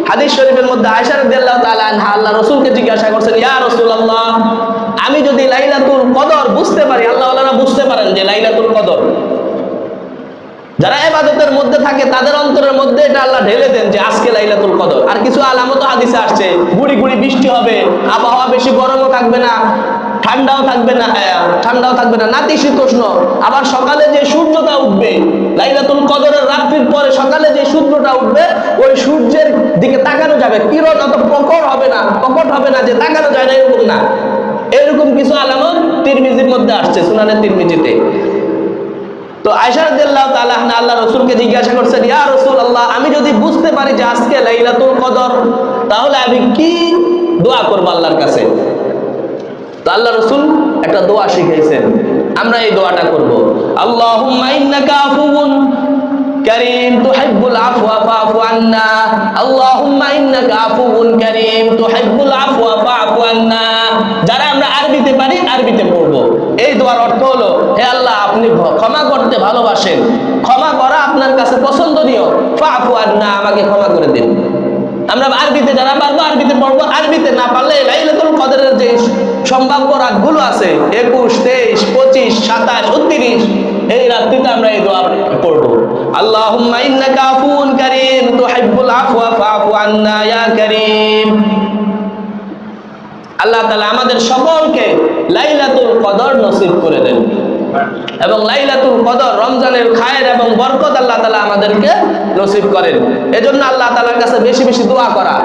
হাদিস শরীফের মধ্যে আয়েশা রাদিয়াল্লাহু তাআলা আনহা আল্লাহ রাসূলকে জিজ্ঞাসা করছেন, ইয়া রাসূলুল্লাহ, আমি যদি লাইলাতুল কদর বুঝতে পারি, আল্লাহ ওয়ালারা বুঝতে পারেন যে লাইলাতুল কদর, যারা ইবাদতের মধ্যে থাকে তাদের অন্তরের মধ্যে এটা আল্লাহ ঢেলে দেন যে আজকে লাইলাতুল কদর। আর কিছু আলামত হাদিসে আসছে, গুড়ি গুড়ি বৃষ্টি হবে, আবহাওয়া বেশি গরমও থাকবে না, ঠান্ডাও থাকবে না, নাতিশীতোষ্ণ। আবার সকালে যে সূর্যটা উঠবে লাইলাতুল কদরের রাত্রির পরে, সকালে যে সূর্যটা উঠবে ওই সূর্যের দিকে তাকানো যাবে, কিরণ অত প্রকট হবে না যে তাকানো যায় না, এরকম না। এরকম কিছু আলামত তিরমিজির মধ্যে আসছে, সুনানে তিরমিজিতে। তো আয়েশা রাদিয়াল্লাহু তাআলা আনহা আল্লাহ রাসূলকে জিজ্ঞাসা করছেন, ইয়া রাসূলুল্লাহ, আমি যদি বুঝতে পারি যে আজকে লাইলাতুল কদর, তাহলে আমি কি দোয়া করব আল্লাহর কাছে? তো আল্লাহ রাসূল একটা দোয়া শিখাইছেন, আমরা এই দোয়াটা করব। আল্লাহুম্মা ইন্নাকা আফুউন কারীম তুহিব্বুল আফওয়া ফাআফু আন্না, আল্লাহুম্মা ইন্নাকা আফুউন কারীম তুহিব্বুল আফওয়া ফাআফু আন্না। যারা আমরা আরবিতে পারি আরবিতে পড়ব। এই দোয়ার অর্থ হলো, হে আল্লাহ, আপনি ক্ষমা করতে ভালোবাসেন, ক্ষমা করা আপনার কাছে পছন্দনীয়, ফাআফু আন্না, আমাকে ক্ষমা করে দিন। আমরা আরবিতে যারা পারবো আরবিতে পড়বো, আরবিতে না পারলে লাইলাতুল কদরের যে সম্ভাব্য রাতগুলো আছে 21, 23, 25, 27, 29, এই রাত্রিতে আমরা এই দোয়া পড়বো। আল্লাহুম্মা ইন্নাকা আফুউন কারীম তুহিব্বুল আফওয়া ফাআফু আন্না ইয়া কারীম। আল্লাহ তাআলা আমাদের সকলকে লাইলাতুল কদর নসিব করে দেন এবং লাইলাতুল কদর রমজানের খায়ের এবং বরকত আল্লাহ তাআলা আমাদেরকে নসিব করেন। এজন্য আল্লাহ তাআলার কাছে বেশি বেশি দোয়া করা,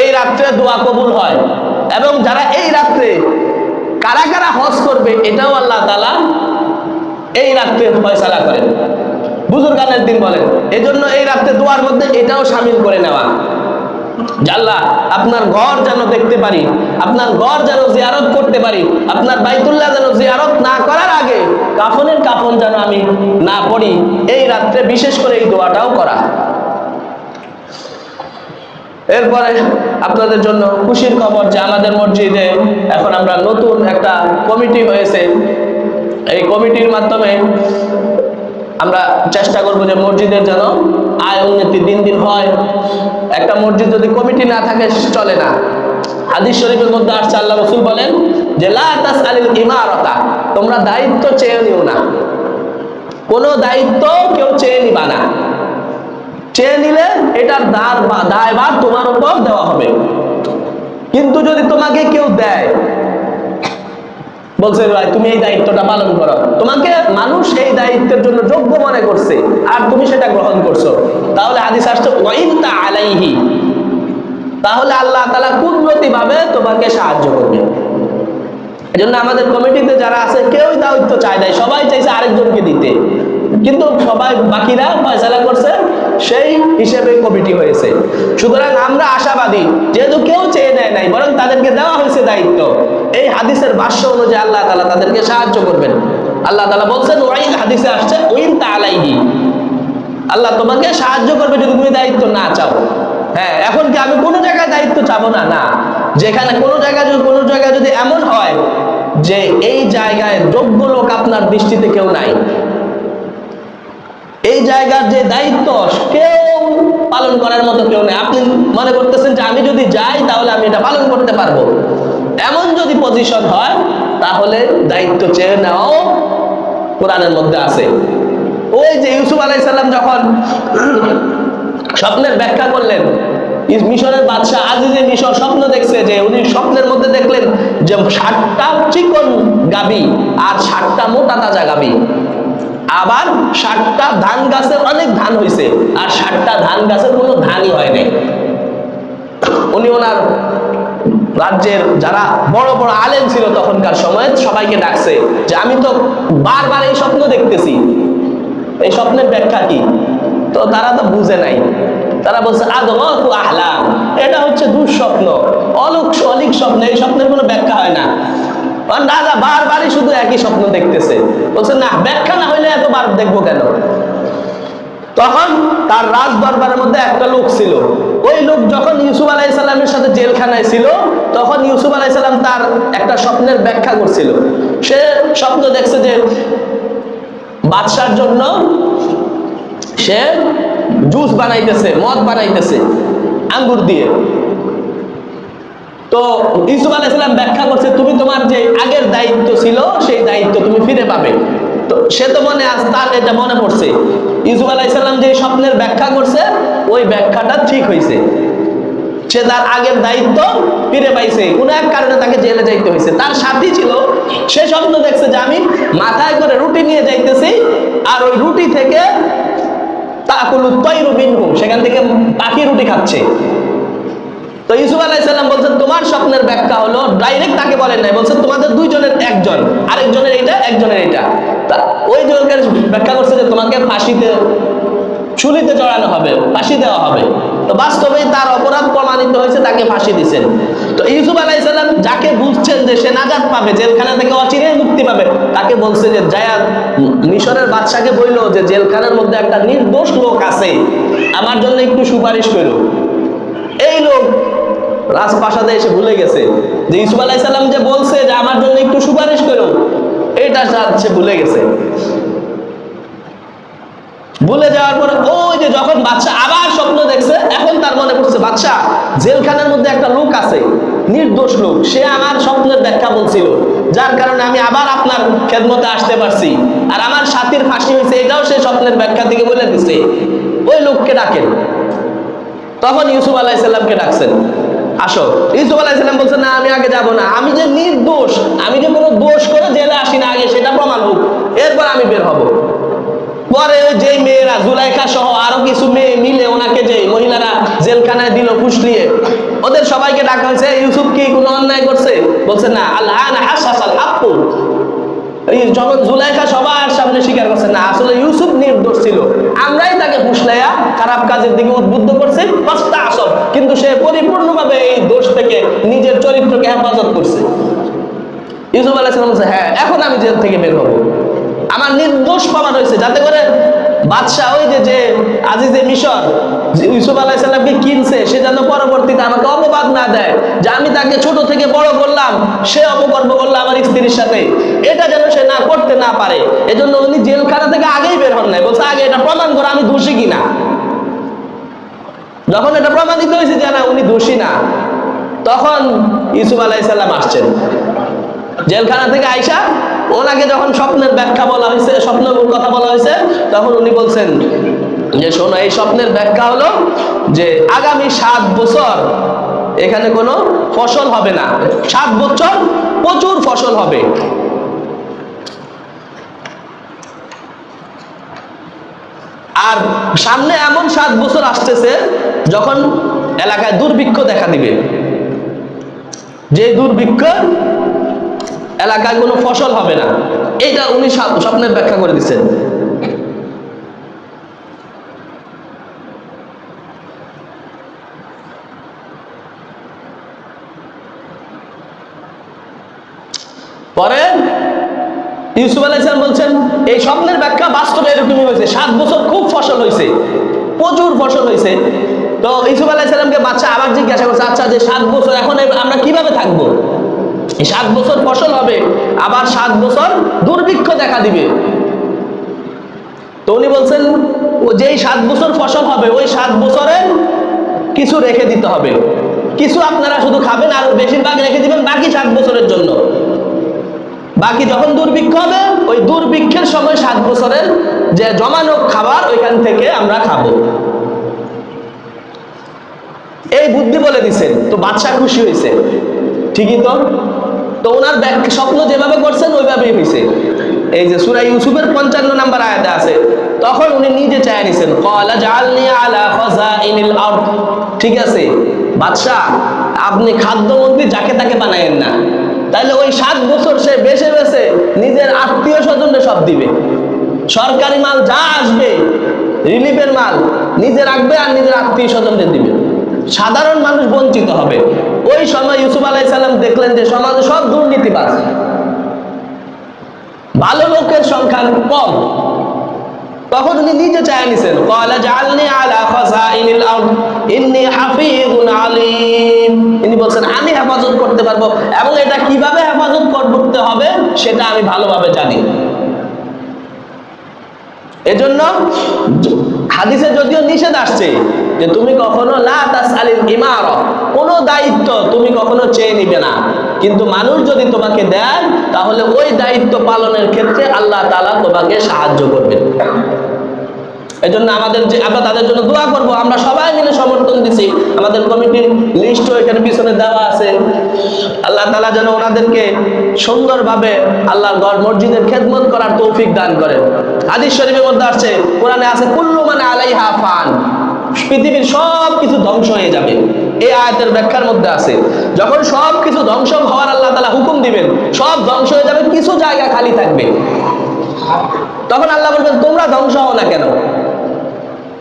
এই রাত্রে দোয়া কবুল হয়। এবং যারা এই রাত্রে কারা কারা হজ করবে এটাও আল্লাহ তাআলা এই রাত্রে ফয়সালা করেন, বুজুর্গানের দিন বলেন। এজন্য এই রাত্রে দোয়ার মধ্যে এটাও শামিল করে নেওয়া, আল্লাহ আপনার ঘর যেন দেখতে পারি, আপনার ঘর যেন জিয়ারত করতে পারি, আপনার বাইতুল্লাহ যেন জিয়ারত না করার আগে কাফনের কাফন যেন আমি না পড়ি, এই রাত্রে বিশেষ করে এই দোয়াটাও করা। এরপরে আপনাদের জন্য খুশির খবর যে আমাদের মসজিদে এখন আমরা নতুন একটা কমিটি হয়েছে। এই কমিটির মাধ্যমে আমরা চেষ্টা করবো যে মসজিদের যেন আয় উন্নতি দিন দিন হয়। একটা মসজিদ যদি কমিটি না থাকে চলে না। হাদিস শরীফের মধ্যে আসছে, আল্লাহ রাসূল বলেন যে লা তাসআলিল ইমারাতা, তোমরা দায়িত্ব চেয়ে নিও না, কোনো দায়িত্ব কেউ চেয়ে নিবা না। চেয়ে নিলে এটার দায়ভার তোমার উপর দেওয়া হবে। কিন্তু যদি তোমাকে কেউ দেয়, বলছে ভাই তুমি এই দায়িত্বটা পালন করো, তোমাকে মানুষ এই দায়িত্বের জন্য যোগ্য মনে করছে আর তুমি সেটা গ্রহণ করছো, তাহলে হাদিস আসছে ওয়াইনতা আলাইহি, তাহলে আল্লাহ তাআলা কুদরতি ভাবে তোমাকে সাহায্য করবে। এজন্য আমাদের কমিটিতে যারা আছে কেউই দায়িত্ব চায় নাই, সবাই চাইছে আরেকজনকে দিতে, কিন্তু সবাই বাকিরা ফয়সালা করছে, সেই হিসেবে কমিটি হয়েছে। সুতরাং আমরা আশাবাদী, যেহেতু কেউ চেয়ে নেয় নাই, বরং তাদেরকে দেওয়া হয়েছে দায়িত্ব। এই হাদিসের ভাষ্য অনুযায়ী আল্লাহ তাআলা তাদেরকে সাহায্য করবেন। আল্লাহ তাআলা বলছেন, ওই হাদিসে আসছে ওইন তাআলাইহি, আল্লাহ তোমাকে সাহায্য করবে যদি তুমি দায়িত্ব না চাও। হ্যাঁ, এখন কি আমি কোনো জায়গায় দায়িত্ব চাবো না? না, যেখানে কোনো জায়গায় যদি এমন হয় যে এই জায়গায় যোগ্য লোক আপনার দৃষ্টিতে কেউ নাই, এই জায়গার যে দায়িত্ব কেউ পালন করার মতো কেউ নেই, আপনি মনে করতেছেন যে আমি যদি যাই তাহলে আমি এটা পালন করতে পারবো, এমন যদি পজিশন হয়, তাহলে দায়িত্ব চেয়ে নেওয়াও কোরআনের মধ্যে আছে। ওই যে ইউসুফ আলাইহিস সালাম যখন স্বপ্নের ব্যাখ্যা করলেন, মিশরের বাদশাহ আজিজে মিশর স্বপ্ন দেখছে, যে উনি স্বপ্নের মধ্যে দেখলেন যে 60টা চিকন গাবি আর 60টা মোটা তাজা গাবি, আবার 60টা ধান গাছের অনেক ধান হয়েছে আর 60টা ধান গাছের কোনো ধানই হয় নাই। উনি ওনার রাজ্যের যারা বড় বড় আলেম ছিল তখনকার সময়ে সবাইকে ডাকছে যে আমি তো বারবার এই স্বপ্ন দেখতেছি, এই স্বপ্নের ব্যাখ্যা কি? তো তারা তো বুঝে নাই, তারা বলছে আদগাতু আহলাম, এটা হচ্ছে দুঃস্বপ্ন, অলিক স্বপ্ন, এই স্বপ্নের কোনো ব্যাখ্যা হয় না। রাজা বারবারই শুধু একই স্বপ্ন দেখতেছে, বলছে না, ব্যাখ্যা না হইলে এতবার দেখবো কেন? তখন তার রাজ দরবারের মধ্যে একটা লোক ছিল, ওই লোক যখন ইউসুফ আলাইহিস সালামের সাথে জেলখানায় ছিল, তখন ইউসুফ আলাইহিস সালাম তার একটা স্বপ্নের ব্যাখ্যা করছিল। সে স্বপ্ন দেখছে যে বাদশার জন্য সে জুস বানাইতেছে, মদ বানাইতেছে আঙ্গুর দিয়ে। তো ইউসুফ আলাইহিস সালাম ব্যাখ্যা করছে, তুমি তোমার যে আগের দায়িত্ব ছিল সেই দায়িত্ব তুমি ফিরে পাবে। তো সে তো তার এটা মনে পড়ছে, ইউসুফ আলাইহিস সালাম যে স্বপ্নের ব্যাখ্যা করছে ওই ব্যাখ্যাটা ঠিক হয়েছে, সে তার আগের দায়িত্ব ফিরে পাইছে। কোনো এক কারণে তাকে জেলে যাইতে হয়েছে। তার সাথী ছিল, সে স্বপ্ন দেখছে যে আমি মাথায় করে রুটি নিয়ে যাইতেছি, আর ওই রুটি থেকে তাকুলুত তায়রু মিনহু, সেখান থেকে পাখি রুটি খাচ্ছে। তো ইউসুফ আলাইহিস সালাম বলছেন তোমার স্বপ্নের ব্যাখ্যা হলো, ডাইরেক্ট তাকে বলেন নাই, বলছেন তোমাদের দুইজনের একজন, আরেকজনের এইটা, একজনের এইটা। তা ওই জনের ব্যাখ্যা করছে যে তোমাকে ফাঁসিতে, চুলিতে চড়ানো হবে, ফাঁসি দেওয়া হবে। তো বাস্তবেই তার অপরাধ প্রমাণিত হয়েছে, তাকে ফাঁসি দিয়েছেন। তো ইউসুফ আলাইহিস সালাম যাকে বুঝছেন যে সে নাজাত পাবে, জেলখানা থেকে অচিরেই মুক্তি পাবে, তাকে বলছে যে জায়াদ মিশরের বাদশাকে বললো যে জেলখানার মধ্যে একটা নির্দোষ লোক আছে, আমার জন্য একটু সুপারিশ করো। এই লোক রাজপ্রাসাদে এসে ভুলে গেছে যে ইউসুফ আলাইহিস সালাম যে বলছে যে আমার জন্য একটু সুপারিশ করো, এটা সে ভুলে গেছে। ভুলে যাওয়ার পরে ওই যে যখন বাদশা আবার স্বপ্ন দেখছে, এখন তার মনে পড়ছে বাদশা জেলখানার মধ্যে একটা লোক আছে, নির্দোষ লোক, সে আমার স্বপ্নের ব্যাখ্যা বলছিল, যার কারণে আমি আবার আপনার খেদমতে আসতে পারছি, আর আমার সাথীর ফাঁসি হয়েছে, এটাও সে স্বপ্নের ব্যাখ্যা থেকে বলে দিছে। ওই লোককে ডাকেন। তখন ইউসুফ আলাইহিস সালামকে ডাকছেন, আসো। ইউসুফ আলাইহিস সালাম বলছেন না, আমি আগে যাব না, আমি যে নির্দোষ, আমি যে কোনো দোষ করে জেলে আসি না, আগে সেটা প্রমাণ হোক, এরপর আমি বের হব। পরে যে মেয়েরা জুলাইখা সহ আরো কিছু মেয়ে মিলে ওনাকে যে মহিলারা জেলখানায় দিল ফুসলিয়ে, ওদের সবাইকে ডাকা হয়েছে, ইউসুফ কি কোনো অন্যায় করছে? বলছে না, আল্লাহ হাসাসাল হাক্কু। যখন জুলাইখা সবার সামনে স্বীকার করছে না, আসলে ইউসুফ নির্দোষ ছিল, আমরাই তাকে ফুসলাইয়া খারাপ কাজের দিকে উদ্বুদ্ধ করছি, কিন্তু সে পরিপূর্ণভাবে এই দোষ থেকে নিজের চরিত্রকে হেফাজত করছে। ইউসুফ আলাইহিস সালাম বলছে হ্যাঁ, এখন আমি জেল থেকে বের হবো, আমার নির্দোষ প্রমাণ হয়েছে, যাতে করে বাদশাহ ওই যে আজিজে মিশর ইউসুফ আলাইহিস সালামকে কিনছে, সে যেন পরবর্তীতে আমাকে অপবাদ না দেয় যে আমি তাকে ছোট থেকে বড় করলাম, সে অপকর্ম করলো আমার স্ত্রীর সাথে, এটা যেন সে না করতে না পারে। এজন্য উনি জেলখানা থেকে আগেই বের হন নাই, বলছে আগে এটা প্রমাণ করো আমি দোষী কিনা। যখন এটা প্রমাণিত হয়েছে যে না উনি দোষী না, তখন ইউসুফ আলাইহিস সালাম আসছেন জেলখানা থেকে আইসা, ওনাকে যখন স্বপ্নের ব্যাখ্যা বলা হয়েছে, স্বপ্নের কথা বলা হয়েছে, তখন উনি বলছেন যে শোনো, এই স্বপ্নের ব্যাখ্যা হলো যে আগামী 7 বছর এখানে কোনো ফসল হবে না, 7 বছর প্রচুর ফসল হবে। আর সামনে এমন 7 বছর আসতেছে যখন এলাকায় দুর্ভিক্ষ দেখা দিবে, যে দুর্ভিক্ষ এলাকায় কোনো ফসল হবে না। এইটা উনি স্বপ্নের ব্যাখ্যা করে দিচ্ছেন। পরে ইউসুফ আলাইহিস সালাম বলছেন এই স্বপ্নের ব্যাখ্যা বাস্তবে এরকমই হয়েছে। 7 বছর খুব ফসল হয়েছে, প্রচুর ফসল হয়েছে। তো ইউসুফ আলাইহিস সালামকে বাদশা আবার জিজ্ঞাসা করছে, আচ্ছা যে 7 বছর এখন আমরা কিভাবে থাকবো? 7 বছর ফসল হবে, আবার 7 বছর দুর্ভিক্ষ দেখা দিবে। তো উনি বলছেন যেই 7 বছর ফসল হবে ওই 7 বছরে কিছু রেখে দিতে হবে, কিছু আপনারা শুধু খাবেন আর বেশিরভাগ রেখে দিবেন বাকি 7 বছরের জন্য। বাকি যখন দুর্ভিক্ষ হবে ওই দুর্ভিক্ষের সময় 7 বছরের যে জমানো খাবার ওইখান থেকে আমরা খাবো। এই বুদ্ধি বলে দিছেন। তো বাদশা খুশি হয়েছে, ঠিকই তো ওনার স্বপ্ন যেভাবে করছেন ওইভাবেই হয়েছে। এই যে সূরা ইউসুফের 55 নম্বর আয়াতে আছে, তখন উনি নিজে চায় নিছেন, ক্বালা জাআলনি আলা খাযাইনিল আরদ। ঠিক আছে বাদশা, আপনি খাদ্যমন্ত্রী যাকে তাকে বানায়েন না, তাহলে ওই 7 বছর সে বেছে বেছে নিজের আত্মীয় স্বজনকে সব দিবে। সরকারি মাল যা আসবে, রিলিফের মাল নিজে রাখবে আর নিজের আত্মীয় স্বজনদের দিবে। সাধারণ মানুষ বঞ্চিত হবে। ওই সময় ইউসুফ আলাইহিস সালাম দেখলেন যে সমাজে সব দুর্নীতিবাজ, ভালো লোকের সংখ্যা কম। তখন উনি নিজে চায় নিছেন, ক্বালা জাআলনি আলা খাযাইনিল আরদ ইন্নী হাফীযুন আলীম। তিনি বলছেন আমি হেফাজত করতে পারবো এবং এটা কিভাবে হেফাজত করতে হবে সেটা আমি ভালোভাবে জানি। এজন্য হাদিসে যদিও নিষেধ আসছে যে তুমি কখনো লা তাসআলিল ইমারা, কোনো দায়িত্ব তুমি কখনো চেয়ে নিবে না, কিন্তু মানুষ যদি তোমাকে দেয় তাহলে ওই দায়িত্ব পালনের ক্ষেত্রে আল্লাহ তাআলা তোমাকে সাহায্য করবেন। এজন্য আমরা তাদের জন্য দোয়া করব। আমরা সবাই মিলে সমর্থন দিছি, আমাদের কমিটির লিস্টও এখানে পিছনে দেওয়া আছে। আল্লাহ তাআলা যেন ওনাদেরকে সুন্দরভাবে আল্লাহর ঘর মসজিদের খেদমত করার তৌফিক দান করেন। হাদিস শরীফের মধ্যে আছে, কোরআনে আছে, কুল্লু মান আলাইহা ফান, পৃথিবীর সব কিছু ধ্বংস হয়ে যাবে। এই আয়াতের ব্যাখ্যার মধ্যে আছে যখন সব কিছু ধ্বংস হওয়ার আল্লাহ তাআলা হুকুম দিবেন, সব ধ্বংস হয়ে যাবে, কিছু জায়গা খালি থাকবে। তখন আল্লাহ বলবেন তোমরা ধ্বংস হও না কেন?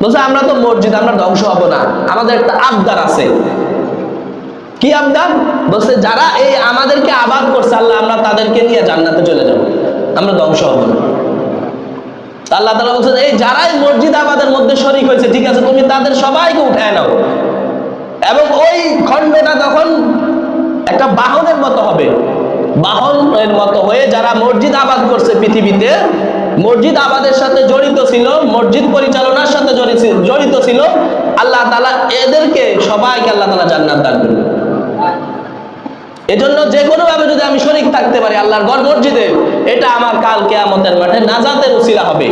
বলছে আমরা তো মসজিদ, আমরা ধ্বংস হব না, আমাদের একটা আবদার আছে। কি আবদার? বলছে যারা এই আমাদেরকে আবাদ করছে আল্লাহ, আমরা তাদেরকে নিয়ে জান্নাতে চলে যাব, আমরা ধ্বংস হব না। আল্লাহ তাআলা বলছেন এই যারাই মসজিদ আবাদের মধ্যে শরীক হয়েছে, ঠিক আছে তুমি তাদের সবাইকে উঠায় নাও, এবং ওই খণ্ডটা তখন একটা বাহনের মতো হবে, বাহনের মতো হয়ে যারা মসজিদ আবাদ করছে পৃথিবীতে, মসজিদ আবাদের সাথে জড়িত ছিল, মসজিদ পরিচালনার সাথে জড়িত ছিল, আল্লাহ তাআলা এদেরকে সবাইকে আল্লাহ তাআলা জান্নাত দান করবেন। এজন্য যে কোনো ভাবে যদি আমি শরীক থাকতে পারি আল্লাহর ঘর মসজিদে, এটা আমার কাল কিয়ামতের মাঠে নাজাতের উসিলা হবে।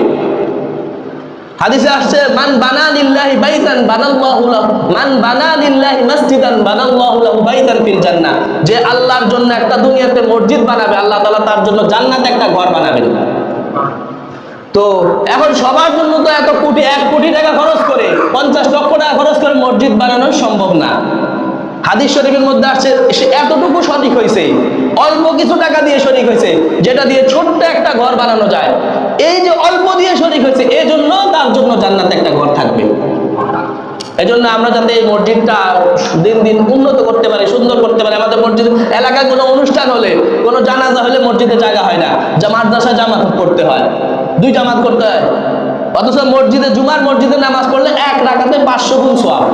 হাদিসে আসছে মান বানা লিল্লাহি বাইতান বানাল্লাহু লাহু, মান বানা লিল্লাহি মসজিদান বানাল্লাহু লাহু বাইতান ফিল জান্নাহ। যে আল্লাহর জন্য একটা দুনিয়াতে মসজিদ বানাবে, আল্লাহ তাআলা তার জন্য জান্নাতে একটা ঘর বানাবেন। তো এখন সবার জন্য তো এত কোটি 1 কোটি টাকা খরচ করে 50 লক্ষ টাকা খরচ করে মসজিদ বানানো সম্ভব না। হাদিস শরীফের মধ্যে আসছে সে এতটুকু শরীক হয়েছে, অল্প কিছু টাকা দিয়ে শরীক হয়েছে, যেটা দিয়ে ছোট্ট একটা ঘর বানানো যায়। এই যে অল্প দিয়ে শরীক হয়েছে, এই জন্য তার জন্য জান্নাতে একটা ঘর থাকবে। এই জন্য আমরা যাতে এই মসজিদটা দিন দিন উন্নত করতে পারি, সুন্দর করতে পারি। আমাদের মসজিদ এলাকায় কোনো অনুষ্ঠান হলে, কোনো জানাজা হলে মসজিদে জায়গা হয় না, মাদ্রাসায় জামাত করতে হয়, 2 জামাত করতে হয়। অথচ মসজিদে জুমার মসজিদে নামাজ পড়লে 1 রাকাতে 500 গুণ সওয়াব।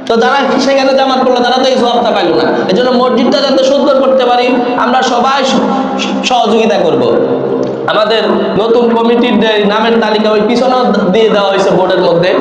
তো যারা সেখানে জামাত করলো তারা তো এই সওয়াবটা পাইল না। এই জন্য মসজিদটা যাতে সুন্দর করতে পারি আমরা সবাই সহযোগিতা করব। আমাদের নতুন কমিটির নামের তালিকা ওই পিছনেও দিয়ে দেওয়া হয়েছে বোর্ডের মধ্যে।